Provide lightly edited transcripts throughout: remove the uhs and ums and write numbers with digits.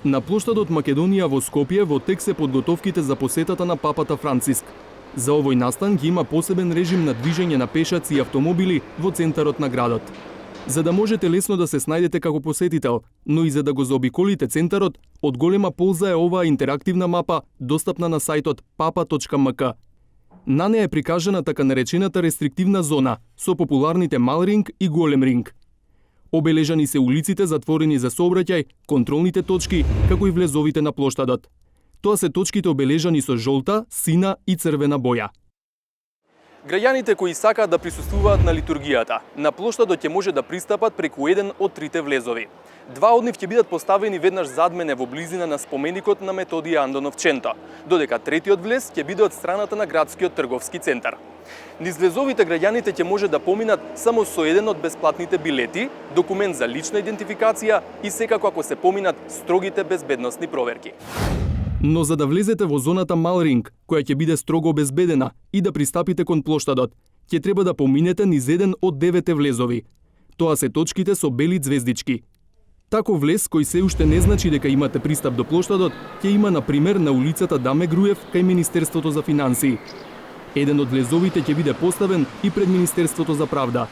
На плоштадот Македонија во Скопје во тек се подготовките за посетата на папата Франциск. За овој настан ќе има посебен режим на движење на пешаци и автомобили во центарот на градот. За да можете лесно да се снајдете како посетител, но и за да го заобиколите центарот, од голема полза е оваа интерактивна мапа достапна на сајтот papa.mk. На неа е прикажана така наречената рестриктивна зона со популарните мал ринг и голем ринг. Обележани се улиците затворени за сообраќај, контролните точки, како и влезовите на плоштадот. Тоа се точките обележани со жолта, сина и црвена боја. Граѓаните кои сакаат да присуствуваат на литургијата, на плоштадот ќе може да пристапат преку еден од трите влезови. Два од нив ќе бидат поставени веднаш зад мене во близина на споменикот на Методија Андонов Ченто, додека третиот влез ќе биде од страната на градскиот трговски центар. Низ влезовите граѓаните ќе може да поминат само со еден од бесплатните билети, документ за лична идентификација и секако ако се поминат строгите безбедносни проверки. Но за да влезете во зоната мал ринг, која ќе биде строго обезбедена и да пристапите кон плоштадот, ќе треба да поминете низ еден од 9 влезови. Тоа се точките со бели звездички. Таков влез кој се уште не значи дека имате пристап до плоштадот, ќе има на пример на улицата Даме Груев кај Министерството за финансии. Еден од влезовите ќе биде поставен и пред Министерството за правда.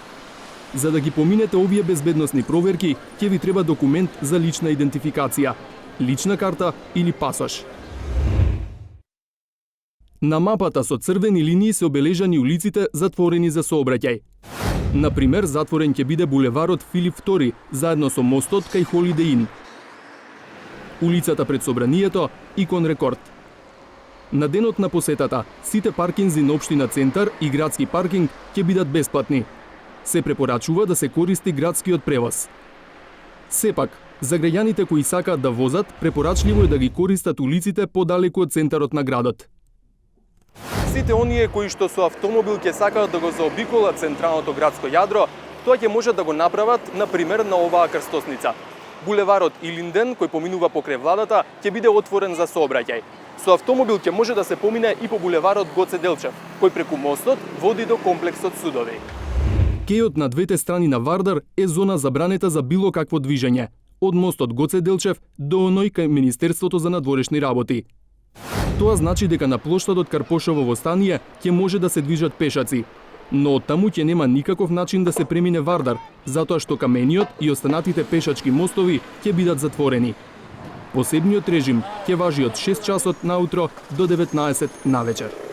За да ги поминете овие безбедносни проверки, ќе ви треба документ за лична идентификација, лична карта или пасош. На мапата со црвени линии се обележани улиците затворени за сообраќај. Например, затворен ќе биде булеварот Филип II, заедно со мостот кај Холидей Ин, улицата пред Собранието и кон Рекорд. На денот на посетата, сите паркинзи на општина Центар и градски паркинг ќе бидат бесплатни. Се препорачува да се користи градскиот превоз. Сепак, за граѓаните кои сакаат да возат, препорачливо е да ги користат улиците подалеку од центарот на градот. Сите оние кои што со автомобил ќе сакаат да го заобиколат централното градско јадро, тоа ќе можат да го направат, на пример, на оваа крстосница. Булеварот Илинден, кој поминува покрај владата, ќе биде отворен за сообраќај. Со автомобил ќе може да се помине и по булеварот Гоце Делчев, кој преку мостот води до комплексот судови. Кејот на двете страни на Вардар е зона забранета за било какво движење, од мостот Гоце Делчев до оној кај Министерството за надворешни работи. Тоа значи дека на плоштадот Карпошово восстание ќе може да се движат пешаци, но од таму ќе нема никаков начин да се премине Вардар, затоа што камениот и останатите пешачки мостови ќе бидат затворени. Посебниот режим ќе важи од 6 часот наутро до 19 навечер.